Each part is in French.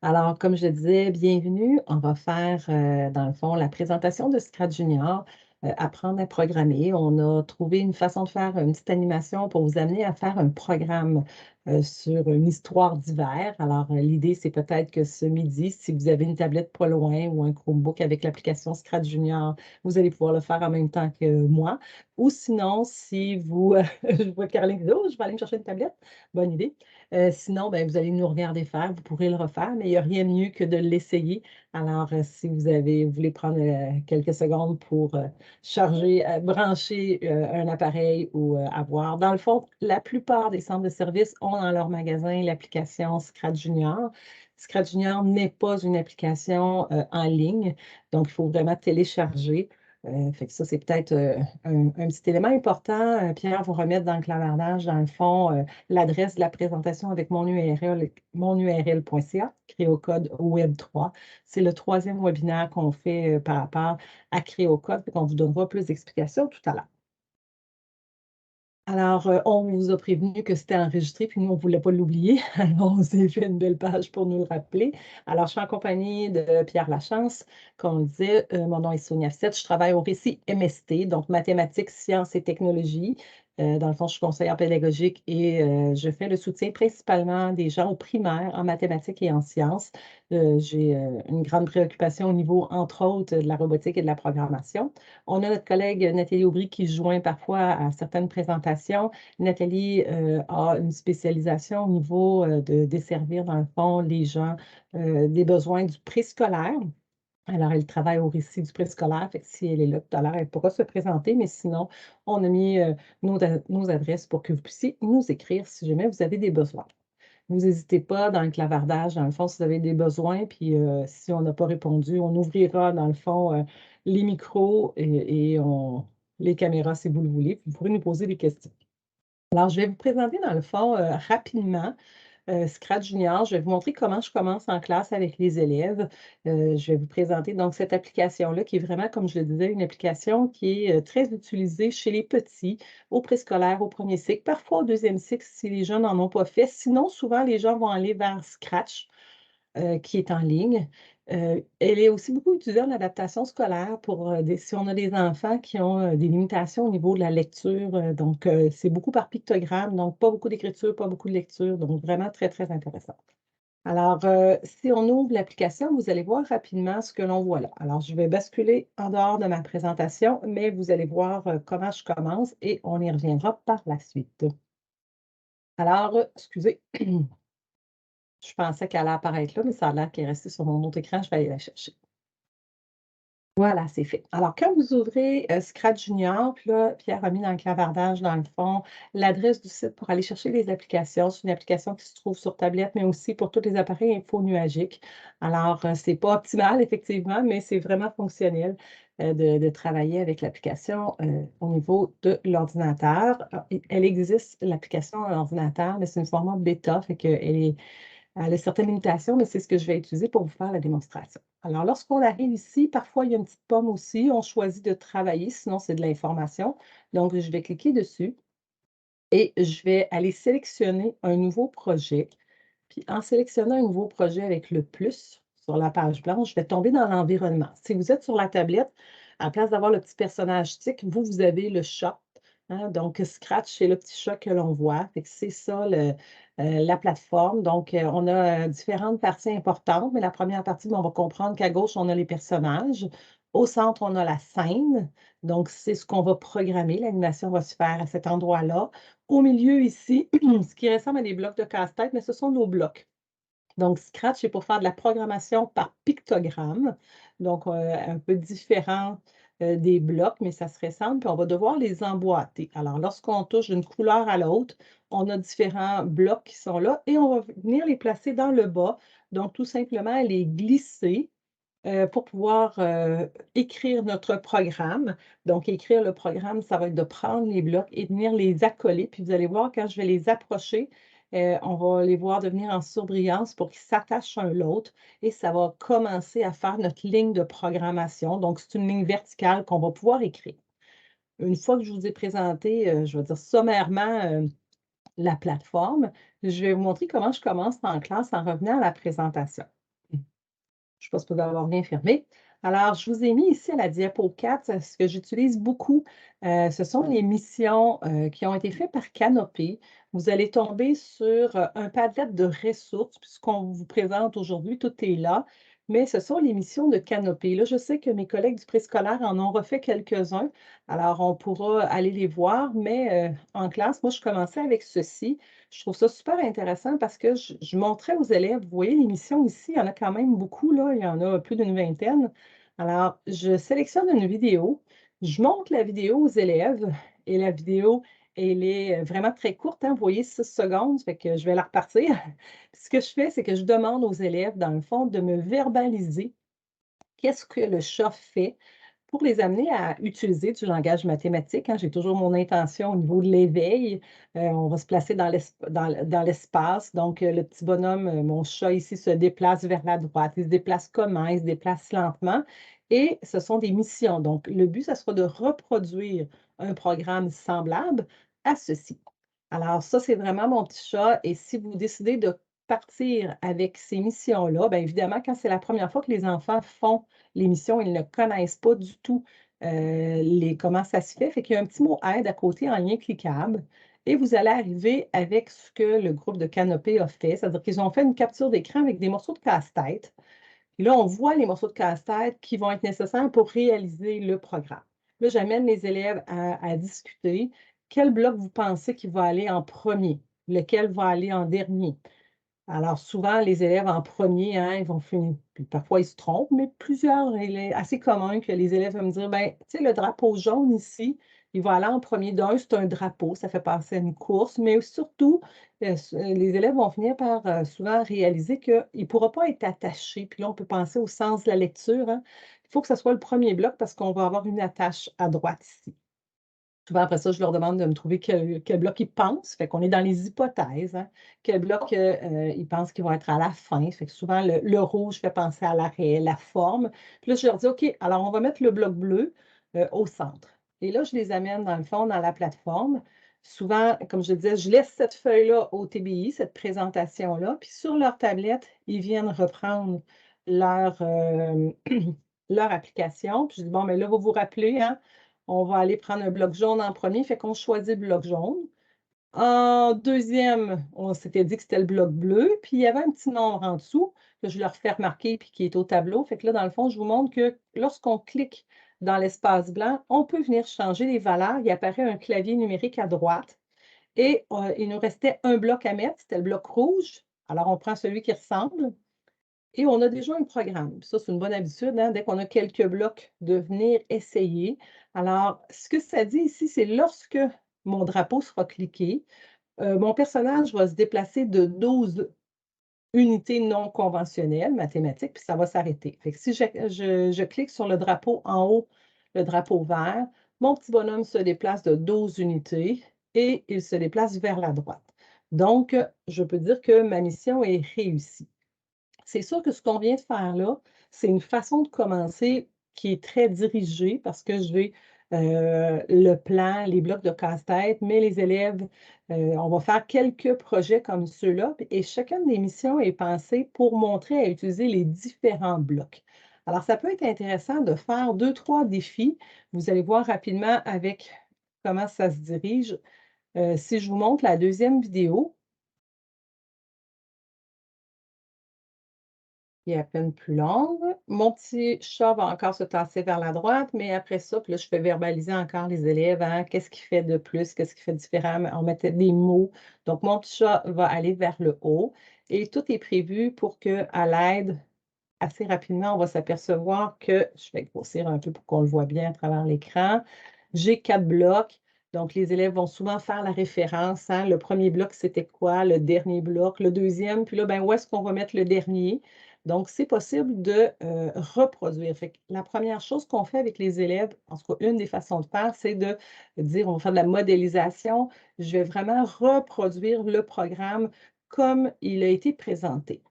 Alors, comme je le disais, bienvenue. On va faire, dans le fond, la présentation de Scratch Junior, apprendre à programmer. On a trouvé une façon de faire une petite animation pour vous amener à faire un programme, sur une histoire d'hiver. Alors, l'idée, c'est peut-être que ce midi, si vous avez une tablette pas loin ou un Chromebook avec l'application Scratch Junior, vous allez pouvoir le faire en même temps que moi. Ou sinon, si vous, je vois Caroline qui dit: «Oh, je vais aller me chercher une tablette». Bonne idée. Sinon, ben, vous allez nous regarder faire, vous pourrez le refaire, mais il n'y a rien de mieux que de l'essayer. Alors, si vous voulez prendre quelques secondes pour charger, brancher un appareil ou avoir. Dans le fond, la plupart des centres de services ont dans leur magasin l'application Scratch Junior. Scratch Junior n'est pas une application en ligne, donc il faut vraiment télécharger. Fait que ça, c'est peut-être un petit élément important. Pierre vous remettre dans le clavardage, dans le fond, l'adresse de la présentation avec mon URL, monurl.ca, Créocode Web 3. C'est le troisième webinaire qu'on fait par rapport à Créocode. On vous donnera plus d'explications tout à l'heure. Alors, on vous a prévenu que c'était enregistré, puis nous, on ne voulait pas l'oublier. Alors, on s'est fait une belle page pour nous le rappeler. Alors, je suis en compagnie de Pierre Lachance. Comme on le disait, mon nom est Sonia Fissette. Je travaille au récit MST, donc mathématiques, sciences et technologies. Dans le fond, je suis conseillère pédagogique et je fais le soutien principalement des gens au primaire en mathématiques et en sciences. J'ai une grande préoccupation au niveau, entre autres, de la robotique et de la programmation. On a notre collègue Nathalie Aubry qui se joint parfois à certaines présentations. Nathalie a une spécialisation au niveau de desservir, dans le fond, les gens des besoins du préscolaire. Alors, elle travaille au récit du préscolaire, fait que si elle est là tout à l'heure, elle pourra se présenter, mais sinon, on a mis nos adresses pour que vous puissiez nous écrire si jamais vous avez des besoins. Vous n'hésitez pas dans le clavardage, dans le fond, si vous avez des besoins, puis si on n'a pas répondu, on ouvrira, dans le fond, les micros les caméras si vous le voulez. Vous pourrez nous poser des questions. Alors, je vais vous présenter, dans le fond, rapidement Scratch Junior. Je vais vous montrer comment je commence en classe avec les élèves. Je vais vous présenter donc cette application-là qui est vraiment, comme je le disais, une application qui est très utilisée chez les petits, au préscolaire, au premier cycle, parfois au deuxième cycle si les jeunes n'en ont pas fait. Sinon, souvent, les gens vont aller vers Scratch qui est en ligne. Elle est aussi beaucoup utilisée en adaptation scolaire pour si on a des enfants qui ont des limitations au niveau de la lecture. Donc, c'est beaucoup par pictogramme, donc pas beaucoup d'écriture, pas beaucoup de lecture, donc vraiment très, très intéressant. Alors, si on ouvre l'application, vous allez voir rapidement ce que l'on voit là. Alors, je vais basculer en dehors de ma présentation, mais vous allez voir comment je commence et on y reviendra par la suite. Alors, excusez. Je pensais qu'elle allait apparaître là, mais ça a l'air qu'elle est restée sur mon autre écran. Je vais aller la chercher. Voilà, c'est fait. Alors, quand vous ouvrez Scratch Junior, puis là, Pierre a mis dans le clavardage, dans le fond, l'adresse du site pour aller chercher les applications. C'est une application qui se trouve sur tablette, mais aussi pour tous les appareils infonuagiques. Alors, c'est pas optimal, effectivement, mais c'est vraiment fonctionnel de travailler avec l'application au niveau de l'ordinateur. Elle existe, l'application à l'ordinateur, mais c'est une format bêta, fait qu'elle est elle a certaines limitations, mais c'est ce que je vais utiliser pour vous faire la démonstration. Alors, lorsqu'on arrive ici, parfois, il y a une petite pomme aussi. On choisit de travailler, sinon c'est de l'information. Donc, je vais cliquer dessus et je vais aller sélectionner un nouveau projet. Puis, en sélectionnant un nouveau projet avec le plus sur la page blanche, je vais tomber dans l'environnement. Si vous êtes sur la tablette, à la place d'avoir le petit personnage tic, vous avez le chat. Hein, donc, Scratch, c'est le petit chat que l'on voit. Fait que c'est ça la plateforme. Donc, on a différentes parties importantes, mais la première partie, ben, on va comprendre qu'à gauche, on a les personnages. Au centre, on a la scène. Donc, c'est ce qu'on va programmer. L'animation va se faire à cet endroit-là. Au milieu, ici, ce qui ressemble à des blocs de casse-tête, mais ce sont nos blocs. Donc, Scratch, c'est pour faire de la programmation par pictogramme, donc un peu différent des blocs, mais ça se ressemble, puis on va devoir les emboîter. Alors, lorsqu'on touche d'une couleur à l'autre, on a différents blocs qui sont là et on va venir les placer dans le bas. Donc, tout simplement, les glisser pour pouvoir écrire notre programme. Donc, écrire le programme, ça va être de prendre les blocs et de venir les accoler. Puis, vous allez voir, quand je vais les approcher, on va les voir devenir en surbrillance pour qu'ils s'attachent un l'autre et ça va commencer à faire notre ligne de programmation. Donc, c'est une ligne verticale qu'on va pouvoir écrire. Une fois que je vous ai présenté, je vais dire sommairement, la plateforme, je vais vous montrer comment je commence en classe en revenant à la présentation. Je ne suis pas supposée avoir rien fermé. Alors, je vous ai mis ici à la diapo 4 ce que j'utilise beaucoup. Ce sont les missions qui ont été faites par Canopé. Vous allez tomber sur un Padlet de ressources, puisqu'on vous présente aujourd'hui, tout est là. Mais ce sont les missions de Canopé. Là, je sais que mes collègues du préscolaire en ont refait quelques-uns. Alors, on pourra aller les voir, mais en classe, moi, je commençais avec ceci. Je trouve ça super intéressant parce que je montrais aux élèves, vous voyez l'émission ici, il y en a quand même beaucoup, là, il y en a plus d'une vingtaine. Alors, je sélectionne une vidéo, je montre la vidéo aux élèves et la vidéo, elle est vraiment très courte, hein, vous voyez, 6 secondes, fait que je vais la repartir. Ce que je fais, c'est que je demande aux élèves, dans le fond, de me verbaliser qu'est-ce que le chat fait pour les amener à utiliser du langage mathématique, hein. J'ai toujours mon intention au niveau de l'éveil. On va se placer dans l'espace. Donc, le petit bonhomme, mon chat ici, se déplace vers la droite. Il se déplace comment? Il se déplace lentement. Et ce sont des missions. Donc, le but, ça sera de reproduire un programme semblable à ceci. Alors, ça, c'est vraiment mon petit chat. Et si vous décidez de partir avec ces missions-là, bien évidemment, quand c'est la première fois que les enfants font l'émission, ils ne connaissent pas du tout comment ça se fait. Fait qu'il y a un petit mot aide à côté en lien cliquable. Et vous allez arriver avec ce que le groupe de Canopé a fait. C'est-à-dire qu'ils ont fait une capture d'écran avec des morceaux de casse-tête. Et là, on voit les morceaux de casse-tête qui vont être nécessaires pour réaliser le programme. Là, j'amène les élèves à discuter. Quel bloc vous pensez qui va aller en premier? Lequel va aller en dernier? Alors souvent, les élèves en premier, hein, ils vont finir puis parfois ils se trompent, mais plusieurs il est assez commun que les élèves vont me dire: «Ben, tu sais, le drapeau jaune ici, il va aller en premier. D'un, c'est un drapeau, ça fait penser à une course», mais surtout, les élèves vont finir par, souvent réaliser qu'il ne pourra pas être attaché. Puis là, on peut penser au sens de la lecture, hein. Il faut que ça soit le premier bloc parce qu'on va avoir une attache à droite ici. Souvent, après ça, je leur demande de me trouver quel bloc ils pensent. Fait qu'on est dans les hypothèses, hein. Quel bloc, ils pensent qu'ils vont être à la fin. Fait que souvent, le rouge fait penser à l'arrêt, la forme. Puis là, je leur dis: «OK, alors on va mettre le bloc bleu, au centre» et là, je les amène dans le fond dans la plateforme. Souvent, comme je disais, je laisse cette feuille-là au TBI, cette présentation-là, puis sur leur tablette, ils viennent reprendre leur, leur application. Puis je dis: «Bon, mais là, vous vous rappelez, hein, on va aller prendre un bloc jaune en premier, fait qu'on choisit le bloc jaune. En deuxième, on s'était dit que c'était le bloc bleu, puis il y avait un petit nombre en dessous que je leur fais remarquer puis qui est au tableau. Fait que là, dans le fond, je vous montre que lorsqu'on clique dans l'espace blanc, on peut venir changer les valeurs. Il apparaît un clavier numérique à droite et il nous restait un bloc à mettre, c'était le bloc rouge. Alors, on prend celui qui ressemble et on a déjà un programme. Ça, c'est une bonne habitude, hein, dès qu'on a quelques blocs, de venir essayer. Alors, ce que ça dit ici, c'est lorsque mon drapeau sera cliqué, mon personnage va se déplacer de 12 unités non conventionnelles mathématiques, puis ça va s'arrêter. Fait que si je clique sur le drapeau en haut, le drapeau vert, mon petit bonhomme se déplace de 12 unités et il se déplace vers la droite. Donc, je peux dire que ma mission est réussie. C'est sûr que ce qu'on vient de faire là, c'est une façon de commencer qui est très dirigée parce que j'ai, le plan, les blocs de casse-tête, mais les élèves, on va faire quelques projets comme ceux-là et chacune des missions est pensée pour montrer à utiliser les différents blocs. Alors ça peut être intéressant de faire deux, trois défis. Vous allez voir rapidement avec comment ça se dirige. Si je vous montre la deuxième vidéo, qui est à peine plus longue. Mon petit chat va encore se tasser vers la droite, mais après ça, puis là, je fais verbaliser encore les élèves, hein, qu'est-ce qu'il fait de plus, qu'est-ce qu'il fait différent. On mettait des mots. Donc, mon petit chat va aller vers le haut et tout est prévu pour que, à l'aide, assez rapidement, on va s'apercevoir que, je vais grossir un peu pour qu'on le voit bien à travers l'écran, j'ai 4 blocs. Donc, les élèves vont souvent faire la référence, hein. Le premier bloc, c'était quoi? Le dernier bloc, le deuxième, puis là, ben, où est-ce qu'on va mettre le dernier? Donc, c'est possible de reproduire. Fait que la première chose qu'on fait avec les élèves, en tout cas, une des façons de faire, c'est de dire, on va faire de la modélisation. Je vais vraiment reproduire le programme comme il a été présenté.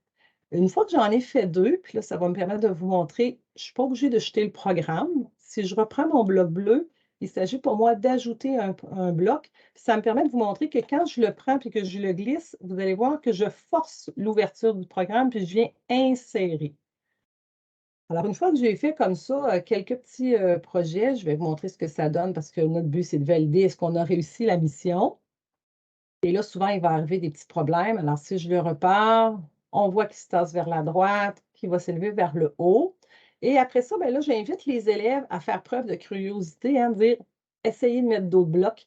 Une fois que j'en ai fait 2, puis là, ça va me permettre de vous montrer, je ne suis pas obligée de jeter le programme. Si je reprends mon bloc bleu, il s'agit pour moi d'ajouter un bloc. Ça me permet de vous montrer que quand je le prends et que je le glisse, vous allez voir que je force l'ouverture du programme puis je viens insérer. Alors, une fois que j'ai fait comme ça, quelques petits, projets, je vais vous montrer ce que ça donne parce que notre but, c'est de valider est-ce qu'on a réussi la mission et là, souvent, il va arriver des petits problèmes. Alors, si je le repars, on voit qu'il se tasse vers la droite, qu'il va s'élever vers le haut et après ça, ben là, j'invite les élèves à faire preuve de curiosité, hein, dire: «Essayez de mettre d'autres blocs».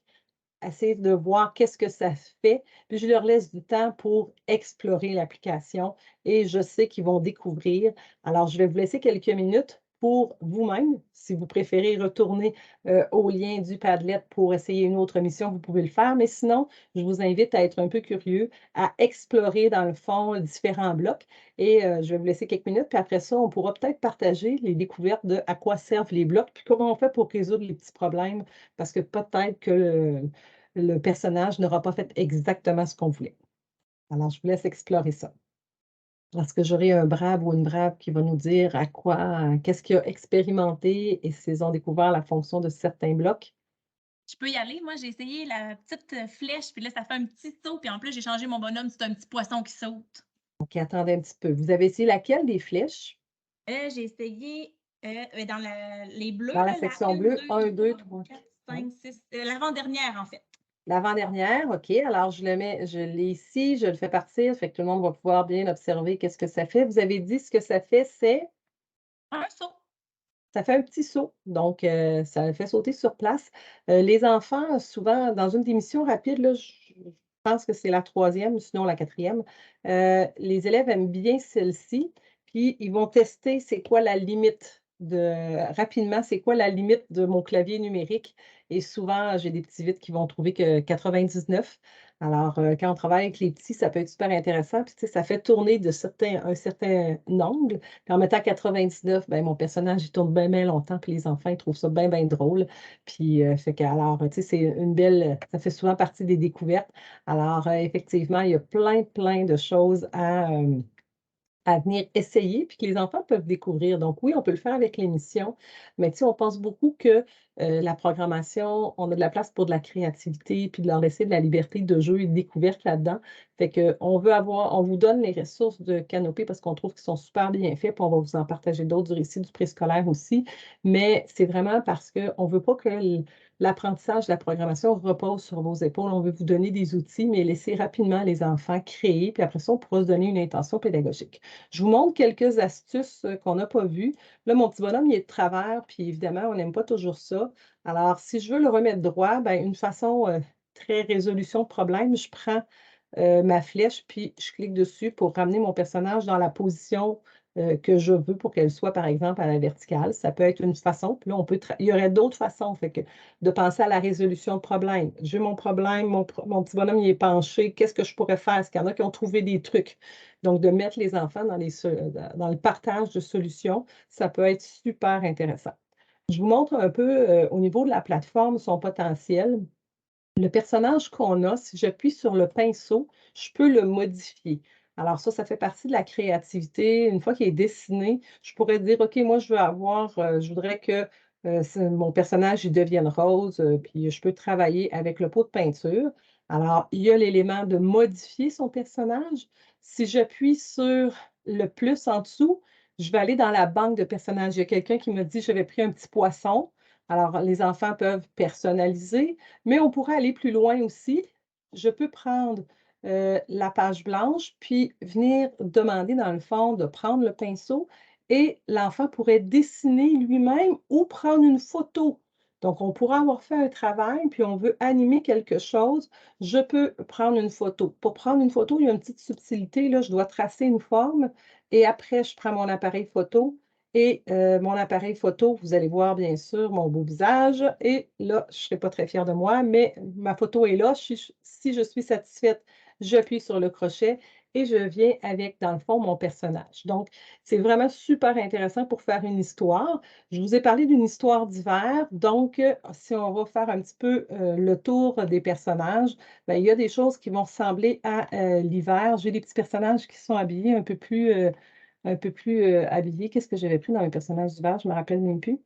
Essayer de voir qu'est-ce que ça fait, puis je leur laisse du temps pour explorer l'application et je sais qu'ils vont découvrir. Alors, je vais vous laisser quelques minutes pour vous-même. Si vous préférez retourner, au lien du Padlet pour essayer une autre mission, vous pouvez le faire, mais sinon, je vous invite à être un peu curieux, à explorer dans le fond différents blocs et je vais vous laisser quelques minutes, puis après ça, on pourra peut-être partager les découvertes de à quoi servent les blocs, puis comment on fait pour résoudre les petits problèmes. Parce que peut-être que le personnage n'aura pas fait exactement ce qu'on voulait. Alors, je vous laisse explorer ça. Est-ce que j'aurai un brave ou une brave qui va nous dire à quoi qu'est-ce qu'il a expérimenté et s'ils ont découvert la fonction de certains blocs? Je peux y aller? Moi, j'ai essayé la petite, flèche, puis là, ça fait un petit saut, puis en plus, j'ai changé mon bonhomme, c'est un petit poisson qui saute. OK, attendez un petit peu. Vous avez essayé laquelle des flèches? J'ai essayé, dans les bleus, Dans la là, la section une, bleue, deux, un, 2, trois, 3, 4. quatre, Oui. cinq, six, l'avant-dernière, en fait. L'avant-dernière, OK. Alors, je l'ai ici, je le fais partir, fait que tout le monde va pouvoir bien observer qu'est-ce que ça fait. Vous avez dit ce que ça fait, c'est? Un saut. Ça fait un petit saut, donc ça le fait sauter sur place. Les enfants, souvent, dans une des missions rapides, là, je pense que c'est la troisième, sinon la quatrième, les élèves aiment bien celle-ci, puis ils vont tester c'est quoi la limite rapidement, c'est quoi la limite de mon clavier numérique et souvent, j'ai des petits vites qui vont trouver que 99. Alors, quand on travaille avec les petits, ça peut être super intéressant, puis tu sais, ça fait tourner un certain angle. Puis en mettant 99, ben, mon personnage, il tourne bien, bien longtemps, puis les enfants, ils trouvent ça bien, bien drôle. Puis, fait que alors, tu sais, c'est une belle ça fait souvent partie des découvertes. Alors, effectivement, il y a plein, plein de choses à venir essayer, puis que les enfants peuvent découvrir. Donc oui, on peut le faire avec l'émission, mais tu sais, on pense beaucoup que, la programmation, on a de la place pour de la créativité, puis de leur laisser de la liberté de jeu et de découverte là-dedans. Fait on vous donne les ressources de Canopé parce qu'on trouve qu'ils sont super bien faits, puis on va vous en partager d'autres du récit du préscolaire aussi. Mais c'est vraiment parce qu'on ne veut pas que l'apprentissage de la programmation repose sur vos épaules. On veut vous donner des outils, mais laisser rapidement les enfants créer, puis après ça, on pourra se donner une intention pédagogique. Je vous montre quelques astuces, qu'on n'a pas vues. Là, mon petit bonhomme, il est de travers, puis évidemment, on n'aime pas toujours ça. Alors, si je veux le remettre droit, ben, une façon, très résolution de problème, je prends, ma flèche, puis je clique dessus pour ramener mon personnage dans la position, que je veux pour qu'elle soit, par exemple, à la verticale. Ça peut être une façon, puis là, on peut il y aurait d'autres façons, fait que de penser à la résolution de problème. J'ai mon problème, mon petit bonhomme, il est penché, qu'est-ce que je pourrais faire? Est-ce qu'il y en a qui ont trouvé des trucs? Donc, de mettre les enfants dans le partage de solutions, ça peut être super intéressant. Je vous montre un peu, au niveau de la plateforme, son potentiel. Le personnage qu'on a, si j'appuie sur le pinceau, je peux le modifier. Alors ça fait partie de la créativité. Une fois qu'il est dessiné, je pourrais dire: «OK, moi je voudrais que, mon personnage, il devienne rose», puis je peux travailler avec le pot de peinture. Alors, il y a l'élément de modifier son personnage. Si j'appuie sur le plus en dessous, je vais aller dans la banque de personnages. Il y a quelqu'un qui me dit: «J'avais pris un petit poisson». Alors les enfants peuvent personnaliser. Mais on pourrait aller plus loin aussi. Je peux prendre, la page blanche, puis venir demander dans le fond de prendre le pinceau et l'enfant pourrait dessiner lui-même ou prendre une photo. Donc on pourra avoir fait un travail, puis on veut animer quelque chose, je peux prendre une photo. Pour prendre une photo, il y a une petite subtilité là, je dois tracer une forme et après je prends mon appareil photo et mon appareil photo, vous allez voir bien sûr mon beau visage et là, je ne serai pas très fière de moi, mais ma photo est là. Si je suis satisfaite, j'appuie sur le crochet et je viens avec, dans le fond, mon personnage. Donc, c'est vraiment super intéressant pour faire une histoire. Je vous ai parlé d'une histoire d'hiver, donc si on va faire un petit peu, le tour des personnages, ben, il y a des choses qui vont ressembler à, l'hiver. J'ai des petits personnages qui sont habillés un peu plus, habillé. Qu'est-ce que j'avais pris dans mes personnages d'hiver? Je me rappelle même plus.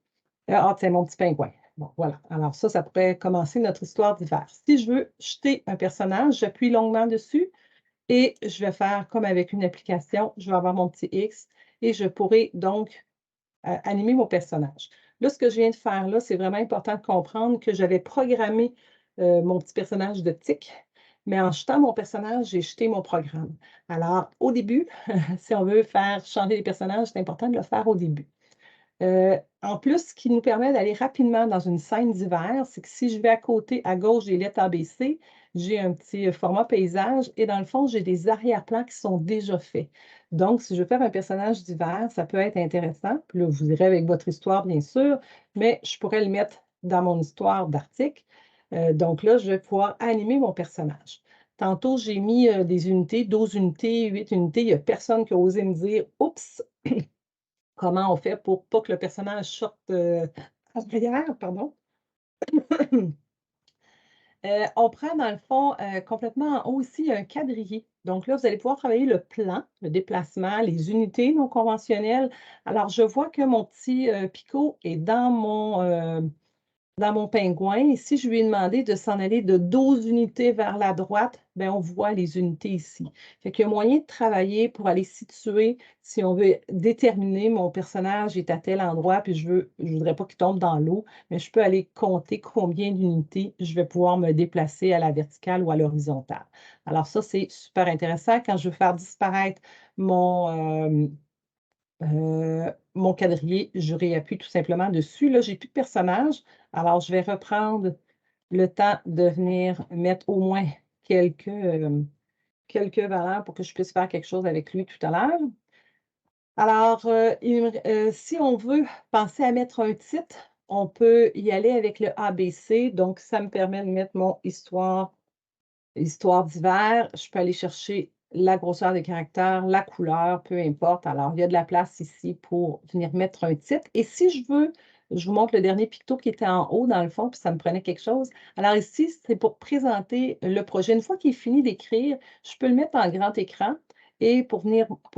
C'est mon petit pingouin. Bon, voilà. Alors ça pourrait commencer notre histoire d'hiver. Si je veux jeter un personnage, j'appuie longuement dessus et je vais faire comme avec une application, je vais avoir mon petit X et je pourrai donc animer mon personnage. Là, ce que je viens de faire là, c'est vraiment important de comprendre que j'avais programmé mon petit personnage de tic, mais en jetant mon personnage, j'ai jeté mon programme. Alors, au début, si on veut faire changer les personnages, c'est important de le faire au début. En plus, ce qui nous permet d'aller rapidement dans une scène d'hiver, c'est que si je vais à côté, à gauche des lettres ABC, j'ai un petit format paysage et dans le fond, j'ai des arrière-plans qui sont déjà faits. Donc, si je veux faire un personnage d'hiver, ça peut être intéressant. Puis là, vous irez avec votre histoire, bien sûr, mais je pourrais le mettre dans mon histoire d'article. Donc là, je vais pouvoir animer mon personnage. Tantôt, j'ai mis des unités, 12 unités, 8 unités. Il n'y a personne qui a osé me dire oups, comment on fait pour pas que le personnage sorte, arrière, pardon. On prend dans le fond, complètement en haut ici, un quadrillé. Donc là, vous allez pouvoir travailler le plan, le déplacement, les unités non conventionnelles. Alors, je vois que mon petit, picot est dans mon pingouin, et si je lui ai demandé de s'en aller de 12 unités vers la droite, bien, on voit les unités ici. Fait qu'il y a moyen de travailler pour aller situer, si on veut déterminer mon personnage est à tel endroit, puis je voudrais pas qu'il tombe dans l'eau, mais je peux aller compter combien d'unités je vais pouvoir me déplacer à la verticale ou à l'horizontale. Alors ça, c'est super intéressant quand je veux faire disparaître mon quadrillé, je réappuie tout simplement dessus. Là, j'ai plus de personnage, alors je vais reprendre le temps de venir mettre au moins quelques valeurs pour que je puisse faire quelque chose avec lui tout à l'heure. Alors, si on veut penser à mettre un titre, on peut y aller avec le ABC. Donc, ça me permet de mettre mon histoire d'hiver. Je peux aller chercher la grosseur des caractères, la couleur, peu importe. Alors, il y a de la place ici pour venir mettre un titre. Et si je veux, je vous montre le dernier picto qui était en haut dans le fond, puis ça me prenait quelque chose. Alors ici, c'est pour présenter le projet. Une fois qu'il est fini d'écrire, je peux le mettre en grand écran et pour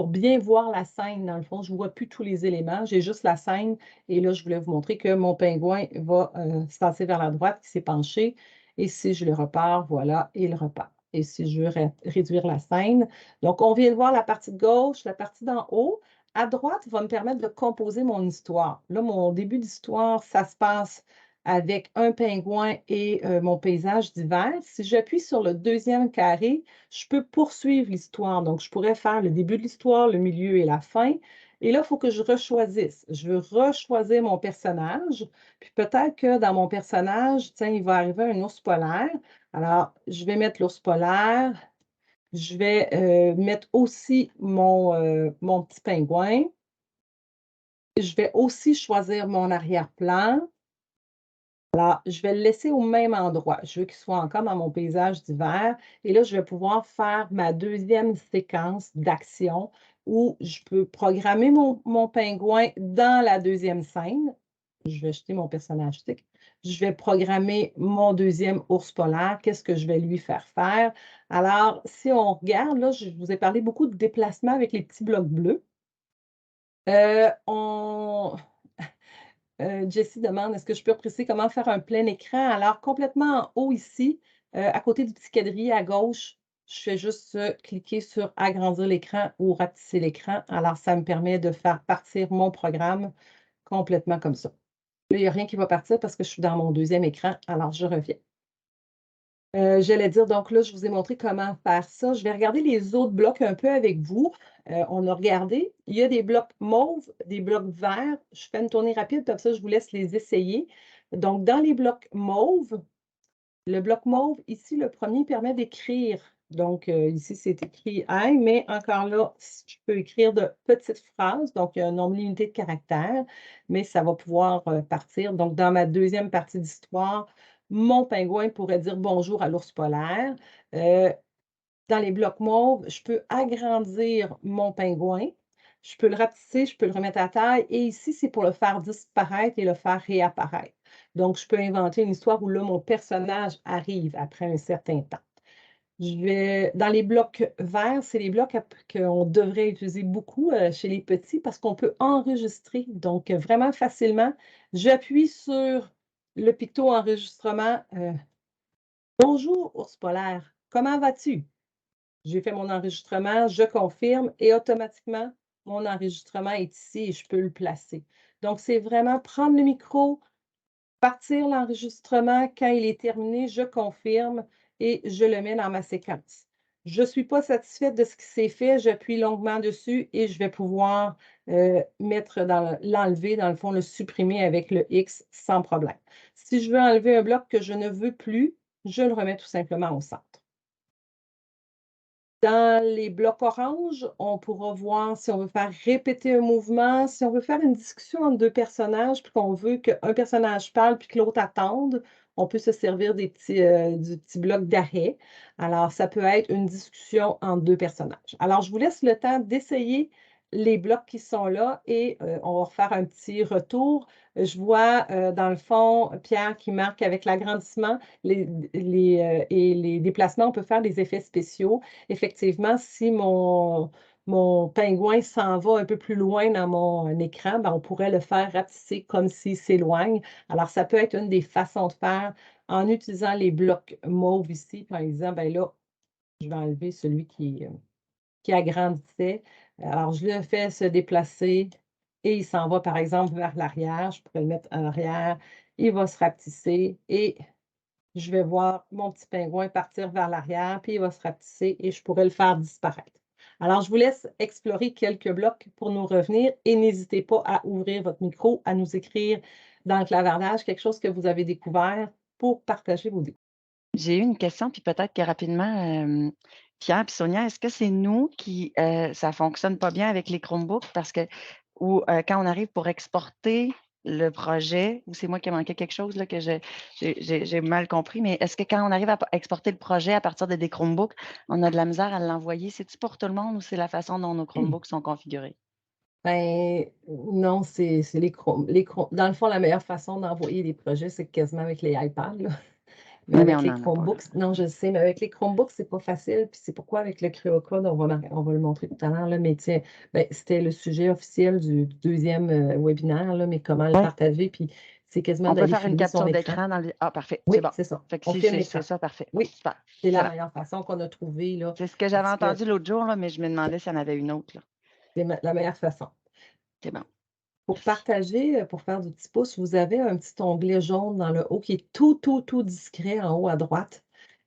bien voir la scène, dans le fond, je ne vois plus tous les éléments, j'ai juste la scène. Et là, je voulais vous montrer que mon pingouin va se passer vers la droite, qui s'est penché. Et si je le repars, voilà, il repart. Et si je veux réduire la scène, donc on vient de voir la partie de gauche, la partie d'en haut. À droite va me permettre de composer mon histoire. Là, mon début d'histoire, ça se passe avec un pingouin et mon paysage d'hiver. Si j'appuie sur le deuxième carré, je peux poursuivre l'histoire. Donc, je pourrais faire le début de l'histoire, le milieu et la fin. Et là, il faut que je rechoisisse. Je veux rechoisir mon personnage. Puis peut-être que dans mon personnage, tiens, il va arriver un ours polaire. Alors, je vais mettre l'ours polaire. Je vais mettre aussi mon petit pingouin. Je vais aussi choisir mon arrière-plan. Alors, je vais le laisser au même endroit. Je veux qu'il soit encore dans mon paysage d'hiver. Et là, je vais pouvoir faire ma deuxième séquence d'action où je peux programmer mon pingouin dans la deuxième scène. Je vais jeter mon personnage stick. Je vais programmer mon deuxième ours polaire. Qu'est-ce que je vais lui faire faire? Alors, si on regarde, là, je vous ai parlé beaucoup de déplacement avec les petits blocs bleus. On Jessie demande: «Est-ce que je peux préciser comment faire un plein écran?» Alors complètement en haut ici, à côté du petit quadrillé à gauche, je fais juste, cliquer sur agrandir l'écran ou rapetisser l'écran. Alors ça me permet de faire partir mon programme complètement comme ça. Là, il y a rien qui va partir parce que je suis dans mon deuxième écran, alors je reviens. J'allais dire, donc là, je vous ai montré comment faire ça. Je vais regarder les autres blocs un peu avec vous. On a regardé, il y a des blocs mauves, des blocs verts. Je fais une tournée rapide, comme ça, je vous laisse les essayer. Donc, dans les blocs mauves, le bloc mauve, ici, le premier permet d'écrire. Donc, ici, c'est écrit «Hey», mais encore là, je peux écrire de petites phrases. Donc, il y a un nombre limité de caractères, mais ça va pouvoir partir. Donc, dans ma deuxième partie d'histoire, mon pingouin pourrait dire bonjour à l'ours polaire. Euh, dans les blocs mauves, je peux agrandir mon pingouin. Je peux le rapetisser, je peux le remettre à taille. Et ici, c'est pour le faire disparaître et le faire réapparaître. Donc, je peux inventer une histoire où là, mon personnage arrive après un certain temps. Dans les blocs verts, c'est les blocs qu'on devrait utiliser beaucoup chez les petits parce qu'on peut enregistrer. Donc, vraiment facilement, j'appuie sur le picto enregistrement. Bonjour, ours polaire, comment vas-tu? J'ai fait mon enregistrement, je confirme et automatiquement, mon enregistrement est ici et je peux le placer. Donc, c'est vraiment prendre le micro, partir l'enregistrement. Quand il est terminé, je confirme et je le mets dans ma séquence. Je ne suis pas satisfaite de ce qui s'est fait, j'appuie longuement dessus et je vais pouvoir mettre l'enlever, dans le fond, le supprimer avec le X sans problème. Si je veux enlever un bloc que je ne veux plus, je le remets tout simplement au centre. Dans les blocs orange, on pourra voir si on veut faire répéter un mouvement, si on veut faire une discussion entre 2 personnages, puis qu'on veut qu'un personnage parle puis que l'autre attende, on peut se servir du petit bloc d'arrêt. Alors, ça peut être une discussion entre 2 personnages. Alors, je vous laisse le temps d'essayer les blocs qui sont là et on va refaire un petit retour. Je vois, dans le fond, Pierre qui marque avec l'agrandissement et les déplacements, on peut faire des effets spéciaux. Effectivement, si mon pingouin s'en va un peu plus loin dans mon écran, ben, on pourrait le faire rapetisser comme s'il s'éloigne. Alors, ça peut être une des façons de faire en utilisant les blocs mauves ici, par exemple, ben là, je vais enlever celui qui agrandissait. Alors, je le fais se déplacer et il s'en va, par exemple, vers l'arrière. Je pourrais le mettre en arrière. Il va se rapetisser et je vais voir mon petit pingouin partir vers l'arrière, puis il va se rapetisser et je pourrais le faire disparaître. Alors, je vous laisse explorer quelques blocs pour nous revenir et n'hésitez pas à ouvrir votre micro, à nous écrire dans le clavardage quelque chose que vous avez découvert pour partager vos découvertes. J'ai eu une question, puis peut-être que rapidement, Pierre puis Sonia, est-ce que c'est nous qui, ça fonctionne pas bien avec les Chromebooks parce que ou, quand on arrive pour exporter le projet ou c'est moi qui ai manqué quelque chose là que j'ai mal compris, mais est-ce que quand on arrive à exporter le projet à partir de des Chromebooks, on a de la misère à l'envoyer? C'est-tu pour tout le monde ou c'est la façon dont nos Chromebooks sont configurés? Ben, non, c'est dans le fond, la meilleure façon d'envoyer des projets, c'est quasiment avec les iPads, là. Mais Mais avec on les n'en a pas là. Chromebooks, non, je sais, mais avec les Chromebooks, c'est pas facile. Puis c'est pourquoi avec le CréaCode, on va le montrer tout à l'heure, là, mais tiens, ben, c'était le sujet officiel du deuxième webinaire, là, mais comment le Ouais, partager. Puis c'est quasiment on peut d'aller faire une filmer son capture écran. d'écran dans le ah parfait, c'est Oui, bon. c'est ça. Fait que On si filme c'est l'écran. ça, parfait. Oui, Super, c'est la excellent. meilleure façon qu'on a trouvée, là, C'est ce que j'avais parce que entendu l'autre jour là, mais je me demandais s'il y en avait une autre là. c'est la meilleure façon. C'est bon, Pour merci. partager, pour faire du petit pouce, vous avez un petit onglet jaune dans le haut qui est tout, tout, tout discret en haut à droite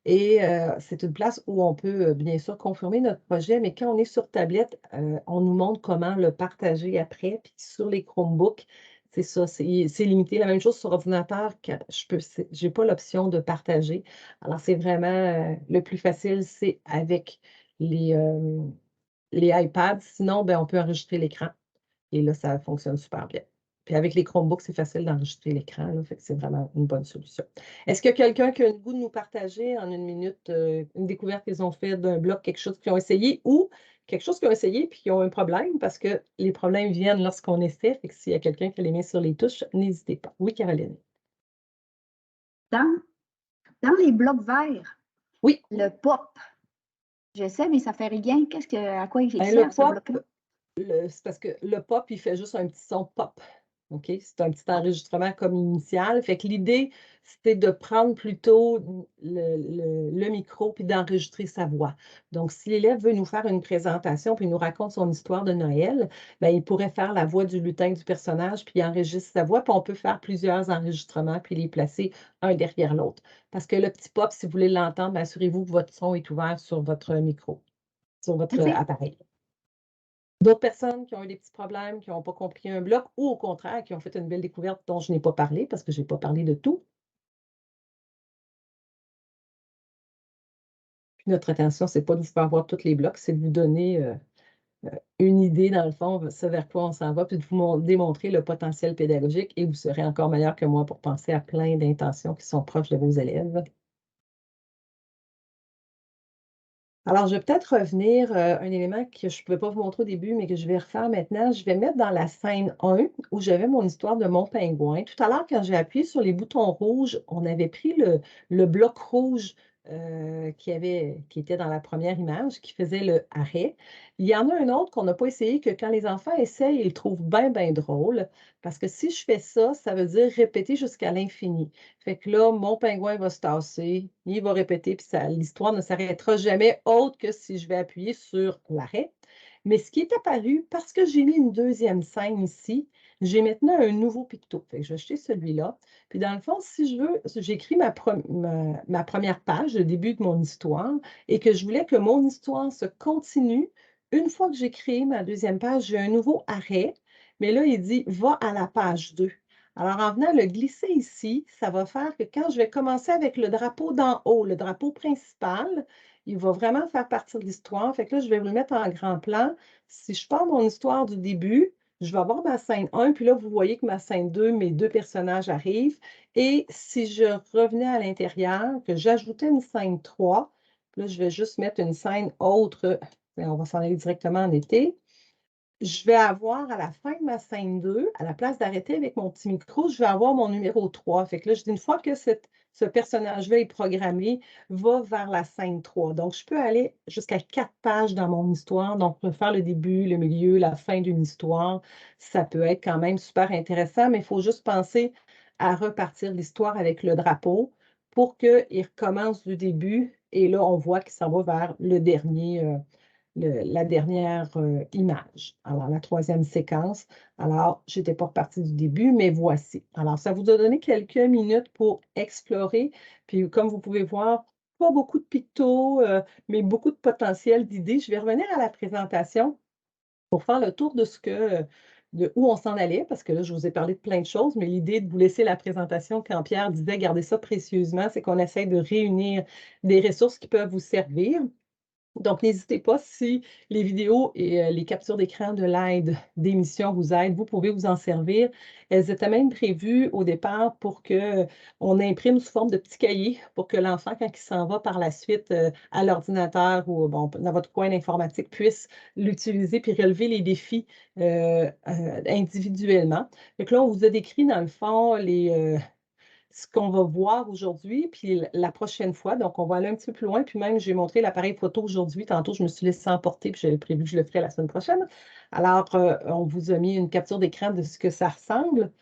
et c'est une place où on peut, bien sûr confirmer notre projet, mais quand on est sur tablette, on nous montre comment le partager après. Puis sur les Chromebooks, c'est ça, c'est limité. La même chose sur ordinateur, quand j'ai pas l'option de partager. Alors c'est vraiment, le plus facile, c'est avec les, les iPads. Sinon, ben, on peut enregistrer l'écran. Et là, ça fonctionne super bien. Puis avec les Chromebooks, c'est facile d'enregistrer l'écran, là, fait que c'est vraiment une bonne solution. Est-ce qu'il y a quelqu'un qui a le goût de nous partager en une minute, une découverte qu'ils ont fait d'un bloc, quelque chose qu'ils ont essayé ou quelque chose qu'ils ont essayé puis qui ont un problème? Parce que les problèmes viennent lorsqu'on essaie, fait que s'il y a quelqu'un qui a les mains sur les touches, n'hésitez pas. Oui, Caroline? Dans, dans les blocs verts, Oui, le pop, je sais, mais ça fait rien. À quoi il ben, le sert, ce pop, bloc-là? c'est parce que le pop, il fait juste un petit son pop. OK? C'est un petit enregistrement comme initial. Fait que l'idée, c'est de prendre plutôt le micro puis d'enregistrer sa voix. Donc, si l'élève veut nous faire une présentation puis nous raconte son histoire de Noël, ben, il pourrait faire la voix du lutin du personnage puis il enregistre sa voix. Puis on peut faire plusieurs enregistrements puis les placer un derrière l'autre. Parce que le petit pop, si vous voulez l'entendre, ben, assurez-vous que votre son est ouvert sur votre micro, sur votre Merci. appareil. D'autres personnes qui ont eu des petits problèmes, qui n'ont pas compris un bloc ou au contraire, qui ont fait une belle découverte dont je n'ai pas parlé parce que je n'ai pas parlé de tout. Puis notre intention, c'est pas de vous faire voir tous les blocs, c'est de vous donner une idée, dans le fond, ce vers quoi on s'en va, puis de vous démontrer le potentiel pédagogique et vous serez encore meilleur que moi pour penser à plein d'intentions qui sont proches de vos élèves. Alors, je vais peut-être revenir, un élément que je ne pouvais pas vous montrer au début, mais que je vais refaire maintenant. Je vais mettre dans la scène 1 où j'avais mon histoire de mon pingouin. Tout à l'heure, quand j'ai appuyé sur les boutons rouges, on avait pris le bloc rouge, qui était dans la première image, qui faisait le arrêt. Il y en a un autre qu'on n'a pas essayé, que quand les enfants essayent, ils le trouvent bien, bien drôle, parce que si je fais ça, ça veut dire répéter jusqu'à l'infini. Fait que là, mon pingouin va se tasser, il va répéter, puis l'histoire ne s'arrêtera jamais autre que si je vais appuyer sur l'arrêt. Mais ce qui est apparu, parce que j'ai mis une deuxième scène ici, j'ai maintenant un nouveau picto. Fait que je vais jeter celui-là. Puis dans le fond, si je veux, j'écris ma première page, le début de mon histoire, et que je voulais que mon histoire se continue. Une fois que j'ai créé ma deuxième page, j'ai un nouveau arrêt, mais là, il dit va à la page 2. Alors, en venant le glisser ici, ça va faire que quand je vais commencer avec le drapeau d'en haut, le drapeau principal, il va vraiment faire partie de l'histoire. Fait que là, je vais vous le mettre en grand plan. Si je pars mon histoire du début, je vais avoir ma scène 1, puis là, vous voyez que ma scène 2, mes deux personnages arrivent. Et si je revenais à l'intérieur, que j'ajoutais une scène 3, là, je vais juste mettre une scène autre. Bien, on va s'en aller directement en été. Je vais avoir à la fin de ma scène 2, à la place d'arrêter avec mon petit micro, je vais avoir mon numéro 3. Fait que là, je dis une fois que ce personnage-là est programmé, va vers la scène 3. Donc, je peux aller jusqu'à 4 pages dans mon histoire. Donc, je peux faire le début, le milieu, la fin d'une histoire. Ça peut être quand même super intéressant, mais il faut juste penser à repartir l'histoire avec le drapeau pour qu'il recommence du début. Et là, on voit qu'il s'en va vers le dernier. La dernière image. Alors, la troisième séquence. Alors, je n'étais pas repartie du début, mais voici. Alors, ça vous a donné quelques minutes pour explorer. Puis, comme vous pouvez voir, pas beaucoup de pictos, mais beaucoup de potentiel d'idées. Je vais revenir à la présentation pour faire le tour de où on s'en allait, parce que là, je vous ai parlé de plein de choses, mais l'idée de vous laisser la présentation, quand Pierre disait gardez ça précieusement, c'est qu'on essaie de réunir des ressources qui peuvent vous servir. Donc, n'hésitez pas, si les vidéos et les captures d'écran de l'aide d'émission vous aident, vous pouvez vous en servir. Elles étaient même prévues au départ pour qu'on imprime sous forme de petits cahiers pour que l'enfant, quand il s'en va par la suite à l'ordinateur ou bon, dans votre coin d'informatique, puisse l'utiliser puis relever les défis individuellement. Donc là, on vous a décrit dans le fond ce qu'on va voir aujourd'hui, puis la prochaine fois. Donc, on va aller un petit peu plus loin. Puis même, j'ai montré l'appareil photo aujourd'hui. Tantôt, je me suis laissée emporter, puis j'avais prévu que je le ferais la semaine prochaine. Alors, on vous a mis une capture d'écran de ce que ça ressemble.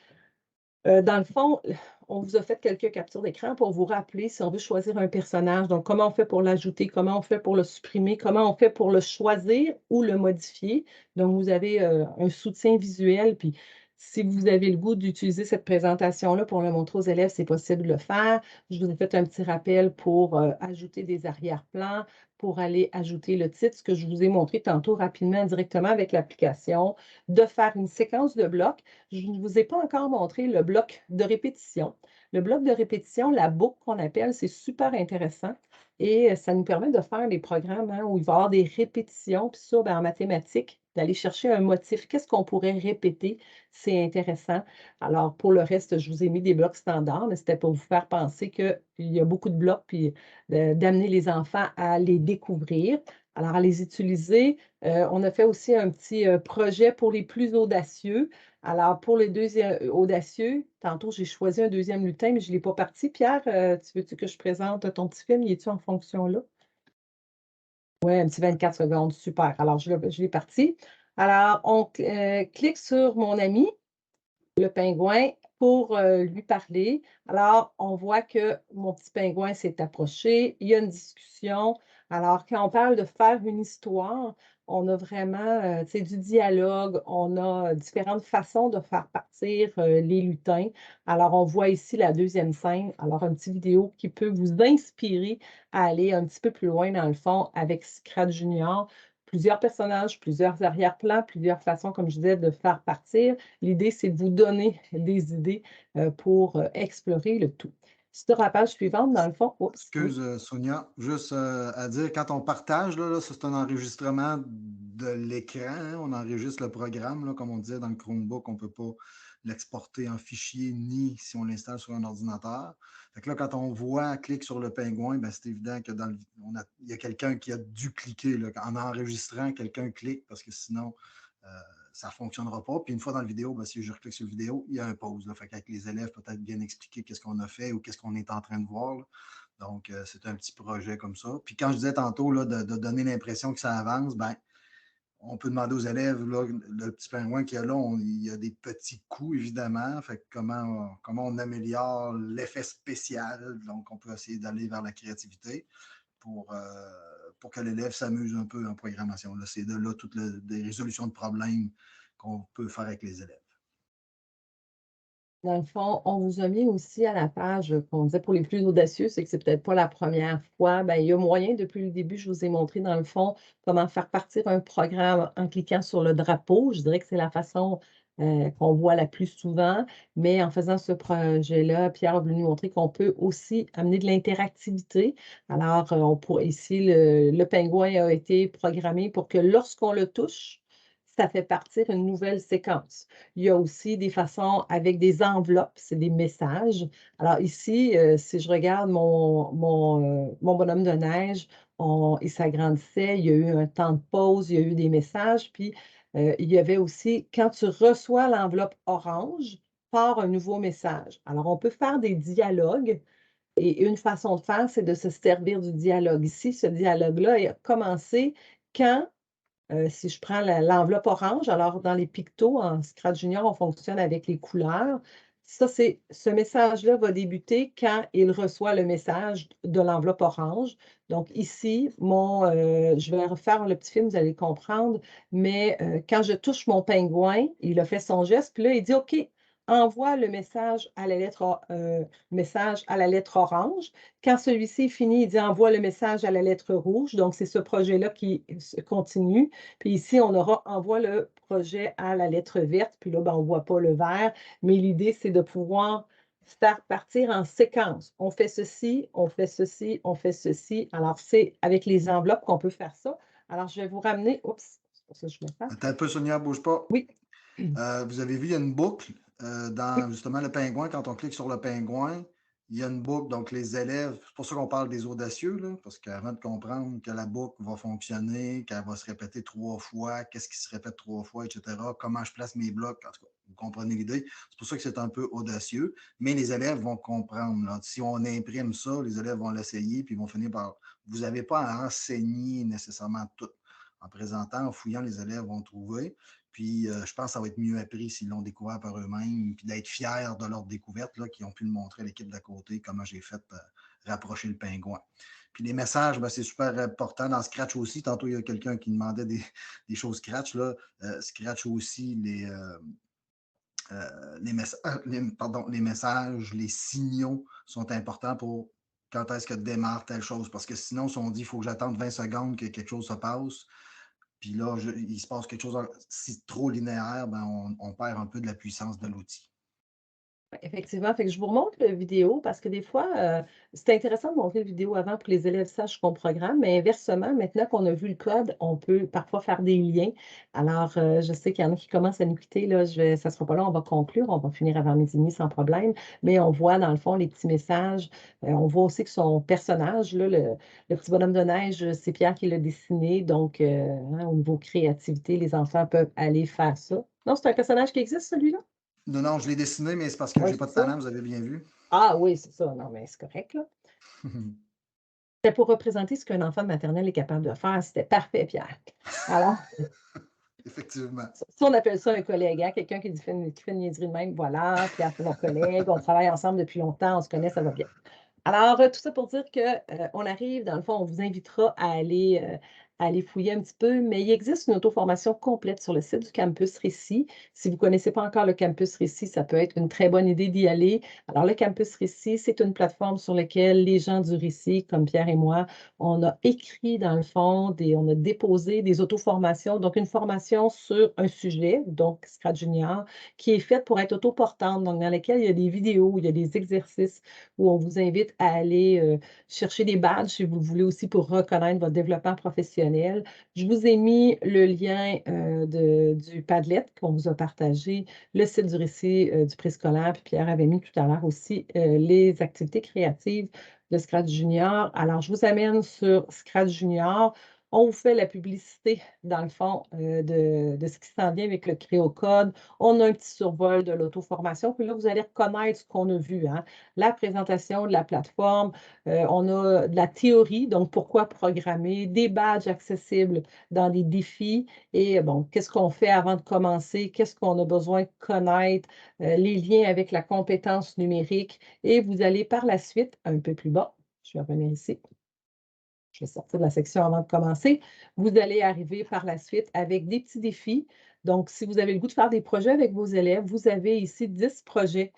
Dans le fond, on vous a fait quelques captures d'écran pour vous rappeler si on veut choisir un personnage. Donc, comment on fait pour l'ajouter, comment on fait pour le supprimer, comment on fait pour le choisir ou le modifier. Donc, vous avez un soutien visuel. Puis, si vous avez le goût d'utiliser cette présentation-là pour le montrer aux élèves, c'est possible de le faire. Je vous ai fait un petit rappel pour ajouter des arrière-plans, pour aller ajouter le titre, ce que je vous ai montré tantôt rapidement directement avec l'application, de faire une séquence de blocs. Je ne vous ai pas encore montré le bloc de répétition. Le bloc de répétition, la boucle qu'on appelle, c'est super intéressant et ça nous permet de faire des programmes où il va y avoir des répétitions. Puis ça, en mathématiques, d'aller chercher un motif. Qu'est-ce qu'on pourrait répéter? C'est intéressant. Alors, pour le reste, je vous ai mis des blocs standards, mais c'était pour vous faire penser qu'il y a beaucoup de blocs, puis d'amener les enfants à les découvrir. Alors, à les utiliser. On a fait aussi un petit projet pour les plus audacieux. Alors, pour les audacieux, tantôt, j'ai choisi un deuxième lutin, mais je ne l'ai pas parti. Pierre, tu veux-tu que je présente ton petit film? Y es-tu en fonction là? Oui, un petit 24 secondes, super. Alors, je l'ai parti. Alors, on clique sur mon ami, le pingouin, pour lui parler. Alors, on voit que mon petit pingouin s'est approché. Il y a une discussion. Alors, quand on parle de faire une histoire, on a vraiment du dialogue, on a différentes façons de faire partir les lutins. Alors, on voit ici la deuxième scène. Alors, une petite vidéo qui peut vous inspirer à aller un petit peu plus loin dans le fond avec Scrat Junior. Plusieurs personnages, plusieurs arrière-plans, plusieurs façons, comme je disais, de faire partir. L'idée, c'est de vous donner des idées pour explorer le tout. Sur la page suivante, dans le fond, oups, oui. Excuse, Sonia, juste à dire, quand on partage, là, ça, c'est un enregistrement de l'écran, hein, on enregistre le programme, là, comme on disait dans le Chromebook, on ne peut pas l'exporter en fichier ni si on l'installe sur un ordinateur. Fait que là, quand on voit, clique sur le pingouin, ben, c'est évident que il y a quelqu'un qui a dû cliquer. Là. En enregistrant, quelqu'un clique parce que sinon, ça ne fonctionnera pas. Puis une fois dans la vidéo, ben, si je reclique sur la vidéo, il y a un pause. Là. Fait qu'avec les élèves, peut-être bien expliquer qu'est-ce qu'on a fait ou qu'est-ce qu'on est en train de voir. Là. Donc, c'est un petit projet comme ça. Puis quand je disais tantôt là, de donner l'impression que ça avance, ben, on peut demander aux élèves, là, le petit pingouin qu'il y a là, il y a des petits coups, évidemment. Fait que comment on améliore l'effet spécial. Donc, on peut essayer d'aller vers la créativité pour pour que l'élève s'amuse un peu en programmation. C'est de là toutes les résolutions de problèmes qu'on peut faire avec les élèves. Dans le fond, on vous a mis aussi à la page qu'on disait pour les plus audacieux, c'est que c'est peut-être pas la première fois. Ben, il y a moyen, depuis le début, je vous ai montré dans le fond comment faire partir un programme en cliquant sur le drapeau. Je dirais que c'est la façon qu'on voit la plus souvent, mais en faisant ce projet-là, Pierre a voulu nous montrer qu'on peut aussi amener de l'interactivité. Alors, ici, le pingouin a été programmé pour que lorsqu'on le touche, ça fait partir une nouvelle séquence. Il y a aussi des façons avec des enveloppes, c'est des messages. Alors ici, si je regarde mon bonhomme de neige, il s'agrandissait, il y a eu un temps de pause, il y a eu des messages, puis il y avait aussi, quand tu reçois l'enveloppe orange, part un nouveau message. Alors, on peut faire des dialogues et une façon de faire, c'est de se servir du dialogue. Ici, ce dialogue-là a commencé quand si je prends l'enveloppe orange, alors dans les pictos, en Scratch Junior, on fonctionne avec les couleurs. Ce message-là va débuter quand il reçoit le message de l'enveloppe orange. Donc ici, je vais refaire le petit film, vous allez comprendre, mais quand je touche mon pingouin, il a fait son geste, puis là, il dit OK, envoie le message à la lettre orange. Quand celui-ci est fini, il dit envoie le message à la lettre rouge. Donc, c'est ce projet-là qui se continue. Puis ici, on aura envoie le projet à la lettre verte. Puis là, ben, on ne voit pas le vert. Mais l'idée, c'est de pouvoir faire partir en séquence. On fait ceci, on fait ceci, on fait ceci. Alors, c'est avec les enveloppes qu'on peut faire ça. Alors, je vais vous ramener. Oups, c'est pas ça que je voulais faire. Attends un peu, Sonia, bouge pas. Oui. Vous avez vu, il y a une boucle dans justement le pingouin. Quand on clique sur le pingouin, il y a une boucle. Donc, les élèves, c'est pour ça qu'on parle des audacieux, là, parce qu'avant de comprendre que la boucle va fonctionner, qu'elle va se répéter 3 fois, qu'est-ce qui se répète 3 fois, etc., comment je place mes blocs, en tout cas, vous comprenez l'idée. C'est pour ça que c'est un peu audacieux, mais les élèves vont comprendre. Là. Si on imprime ça, les élèves vont l'essayer, puis ils vont finir par... Vous n'avez pas à enseigner nécessairement tout. En présentant, en fouillant, les élèves vont trouver. Puis, je pense que ça va être mieux appris s'ils l'ont découvert par eux-mêmes, puis d'être fiers de leur découverte, là, qu'ils ont pu le montrer à l'équipe d'à côté, comment j'ai fait rapprocher le pingouin. Puis les messages, ben, c'est super important dans Scratch aussi. Tantôt, il y a quelqu'un qui demandait des choses Scratch. Là. Scratch aussi, les messages, les signaux sont importants pour quand est-ce que démarre telle chose. Parce que sinon, si on dit qu'il faut que j'attende 20 secondes que quelque chose se passe, puis là, il se passe quelque chose, si c'est trop linéaire, ben on perd un peu de la puissance de l'outil. Effectivement, fait que je vous remontre la vidéo parce que des fois, c'est intéressant de montrer la vidéo avant pour que les élèves sachent qu'on programme, mais inversement, maintenant qu'on a vu le code, on peut parfois faire des liens. Alors, je sais qu'il y en a qui commencent à nous quitter, là, ça ne sera pas là, on va conclure, on va finir avant 12h30 sans problème, mais on voit dans le fond les petits messages. On voit aussi que son personnage, là, le petit bonhomme de neige, c'est Pierre qui l'a dessiné, donc au niveau créativité, les enfants peuvent aller faire ça. Non, c'est un personnage qui existe, celui-là? Non, je l'ai dessiné, mais c'est parce que Oui, j'ai pas de c'est ça. talent, vous avez bien vu. Ah oui, c'est ça. Non, mais c'est correct, là. C'était pour représenter ce qu'un enfant de maternelle est capable de faire. C'était parfait, Pierre. Alors, Effectivement. si on appelle ça un collègue, hein, quelqu'un qui fait une niaiserie de même, voilà, Pierre, c'est mon collègue, on travaille ensemble depuis longtemps, on se connaît, ça va bien. Alors, tout ça pour dire qu'on arrive, dans le fond, on vous invitera à aller fouiller un petit peu, mais il existe une auto-formation complète sur le site du Campus Récit. Si vous ne connaissez pas encore le Campus Récit, ça peut être une très bonne idée d'y aller. Alors, le Campus Récit, c'est une plateforme sur laquelle les gens du Récit, comme Pierre et moi, on a écrit, dans le fond, on a déposé des auto-formations, donc une formation sur un sujet, donc Scratch Junior, qui est faite pour être autoportante, donc dans laquelle il y a des vidéos, il y a des exercices où on vous invite à aller chercher des badges si vous voulez aussi pour reconnaître votre développement professionnel. Je vous ai mis le lien du Padlet qu'on vous a partagé, le site du récit du préscolaire, puis Pierre avait mis tout à l'heure aussi les activités créatives de Scratch Junior. Alors, je vous amène sur Scratch Junior. On vous fait la publicité, dans le fond, de ce qui s'en vient avec le Créocode. On a un petit survol de l'auto-formation. Puis là, vous allez reconnaître ce qu'on a vu, hein. La présentation de la plateforme, on a de la théorie, donc pourquoi programmer, des badges accessibles dans des défis et bon, qu'est-ce qu'on fait avant de commencer, qu'est-ce qu'on a besoin de connaître, les liens avec la compétence numérique et vous allez par la suite, un peu plus bas, je vais revenir ici. vais sortir de la section avant de commencer. Vous allez arriver par la suite avec des petits défis. Donc, si vous avez le goût de faire des projets avec vos élèves, vous avez ici 10 projets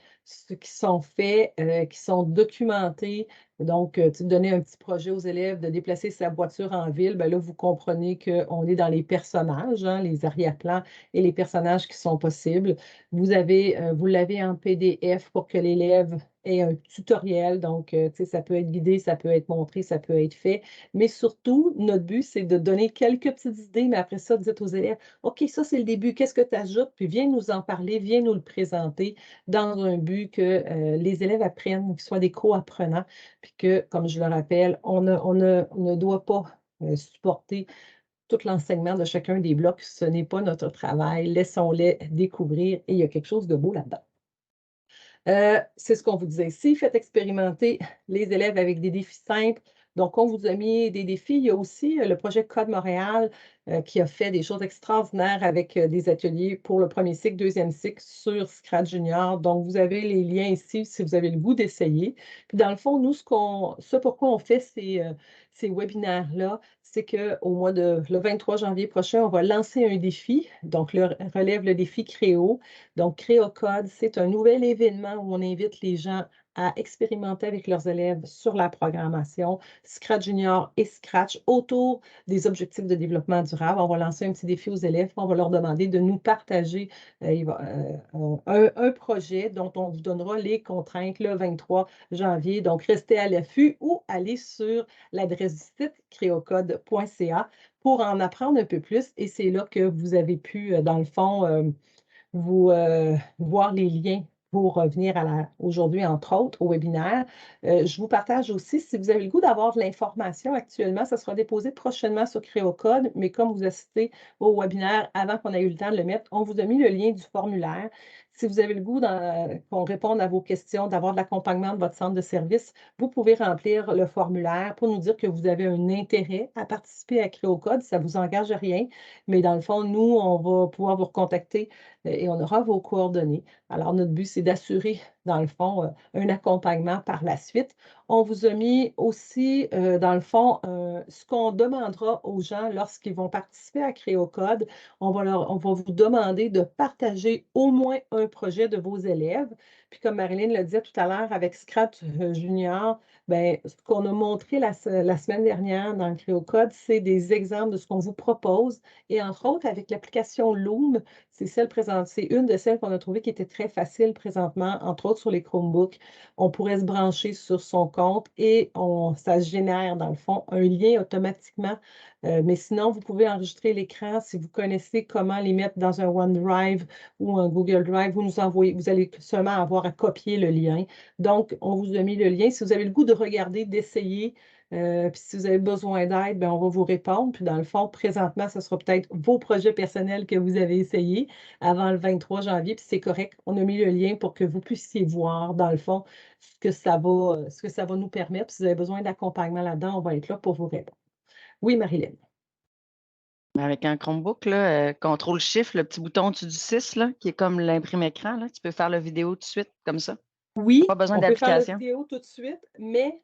qui sont faits, qui sont documentés. Donc, donner un petit projet aux élèves de déplacer sa voiture en ville, bien là, vous comprenez qu'on est dans les personnages, hein, les arrière-plans et les personnages qui sont possibles. Vous l'avez en PDF pour que l'élève ait un tutoriel. Donc, ça peut être guidé, ça peut être montré, ça peut être fait. Mais surtout, notre but, c'est de donner quelques petites idées, mais après ça, dites aux élèves, OK, ça, c'est le début. Qu'est-ce que tu ajoutes? Puis viens nous en parler, viens nous le présenter dans un but que les élèves apprennent, qu'ils soient des co-apprenants, puis que, comme je le rappelle, on ne doit pas supporter tout l'enseignement de chacun des blocs. Ce n'est pas notre travail. Laissons-les découvrir et il y a quelque chose de beau là-dedans. C'est ce qu'on vous disait ici. Faites expérimenter les élèves avec des défis simples. Donc, on vous a mis des défis. Il y a aussi le projet Code Montréal qui a fait des choses extraordinaires avec des ateliers pour le premier cycle, deuxième cycle sur Scratch Junior. Donc, vous avez les liens ici si vous avez le goût d'essayer. Puis, dans le fond, nous, ce pourquoi on fait ces webinaires-là, c'est qu'au le 23 janvier prochain, on va lancer un défi. Donc, relève le défi Créo. Donc, Créocode, c'est un nouvel événement où on invite les gens à expérimenter avec leurs élèves sur la programmation Scratch Junior et Scratch autour des objectifs de développement durable. On va lancer un petit défi aux élèves. On va leur demander de nous partager un projet dont on vous donnera les contraintes le 23 janvier. Donc, restez à l'affût ou allez sur l'adresse du site créocode.ca pour en apprendre un peu plus. Et c'est là que vous avez pu, dans le fond, voir les liens pour revenir aujourd'hui, entre autres, au webinaire. Je vous partage aussi, si vous avez le goût d'avoir de l'information actuellement, ça sera déposé prochainement sur Créocode, mais comme vous assistez au webinaire avant qu'on ait eu le temps de le mettre, on vous a mis le lien du formulaire. Si vous avez le goût qu'on réponde à vos questions, d'avoir de l'accompagnement de votre centre de service, vous pouvez remplir le formulaire pour nous dire que vous avez un intérêt à participer à Créocode. Ça ne vous engage à rien, mais dans le fond, nous, on va pouvoir vous recontacter et on aura vos coordonnées. Alors, notre but, c'est d'assurer, dans le fond, un accompagnement par la suite. On vous a mis aussi, dans le fond, ce qu'on demandera aux gens lorsqu'ils vont participer à Créocode. On va vous demander de partager au moins un projet de vos élèves. Puis, comme Marilyn le disait tout à l'heure, avec Scratch Junior, bien, ce qu'on a montré la semaine dernière dans le Créocode, c'est des exemples de ce qu'on vous propose. Et entre autres, avec l'application Loom, c'est une de celles qu'on a trouvées qui était très facile présentement, entre autres sur les Chromebooks. On pourrait se brancher sur son compte et ça génère, dans le fond, un lien automatiquement. Mais sinon, vous pouvez enregistrer l'écran si vous connaissez comment les mettre dans un OneDrive ou un Google Drive. Vous allez seulement avoir à copier le lien. Donc, on vous a mis le lien. Si vous avez le goût de regarder, d'essayer, puis si vous avez besoin d'aide, bien, on va vous répondre. Puis dans le fond, présentement, ce sera peut-être vos projets personnels que vous avez essayés avant le 23 janvier, puis c'est correct. On a mis le lien pour que vous puissiez voir, dans le fond, ce que ça va nous permettre. Puis si vous avez besoin d'accompagnement là-dedans, on va être là pour vous répondre. Oui, Marilyn. Avec un Chromebook, là, contrôle-shift, le petit bouton au-dessus du 6, là, qui est comme l'imprime-écran, là, tu peux faire la vidéo tout de suite, comme ça. Oui, Pas besoin on peut faire la d'application. vidéo tout de suite, mais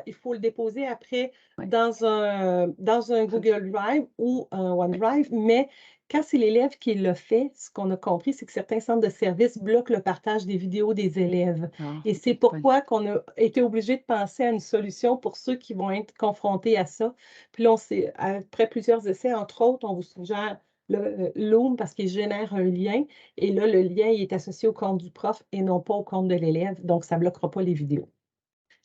il faut le déposer après Ouais. dans un Google Drive ou un OneDrive. Mais quand c'est l'élève qui le fait, ce qu'on a compris, c'est que certains centres de services bloquent le partage des vidéos des élèves. Ah, Et c'est pourquoi qu'on a été obligé de penser à une solution pour ceux qui vont être confrontés à ça. Puis là, après plusieurs essais, entre autres, on vous suggère le Loom parce qu'il génère un lien. Et là, le lien il est associé au compte du prof et non pas au compte de l'élève. Donc, ça ne bloquera pas les vidéos.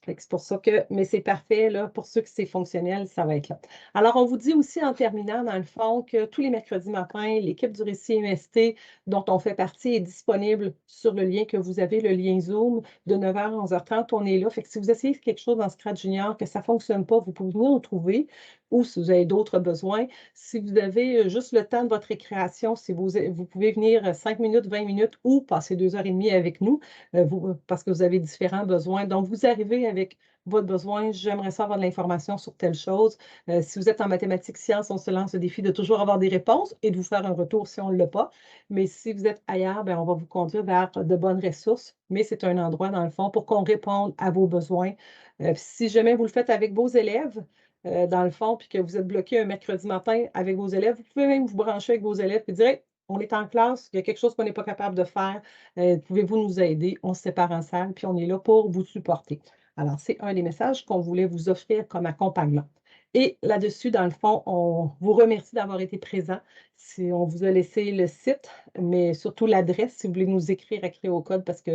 C'est pour ça mais c'est parfait, là, pour ceux que c'est fonctionnel, ça va être là. Alors, on vous dit aussi en terminant, dans le fond, que tous les mercredis matins, l'équipe du Récit MST, dont on fait partie, est disponible sur le lien que vous avez, le lien Zoom, de 9h à 11h30. On est là. Fait que si vous essayez quelque chose dans Scratch Junior, que ça ne fonctionne pas, vous pouvez venir nous trouver, ou si vous avez d'autres besoins. Si vous avez juste le temps de votre récréation, si vous pouvez venir 5 minutes, 20 minutes ou passer 2h30 avec nous, parce que vous avez différents besoins. Donc, vous arrivez avec votre besoin, j'aimerais savoir de l'information sur telle chose. Si vous êtes en mathématiques, sciences, on se lance le défi de toujours avoir des réponses et de vous faire un retour si on ne l'a pas. Mais si vous êtes ailleurs, bien, on va vous conduire vers de bonnes ressources. Mais c'est un endroit, dans le fond, pour qu'on réponde à vos besoins. Si jamais vous le faites avec vos élèves, dans le fond, puis que vous êtes bloqué un mercredi matin avec vos élèves, vous pouvez même vous brancher avec vos élèves et dire: «Hey, on est en classe, il y a quelque chose qu'on n'est pas capable de faire, pouvez-vous nous aider? On se sépare en salle, puis on est là pour vous supporter». Alors, c'est un des messages qu'on voulait vous offrir comme accompagnement. Et là-dessus, dans le fond, on vous remercie d'avoir été présent. Si on vous a laissé le site, mais surtout l'adresse, si vous voulez nous écrire à Créocode parce que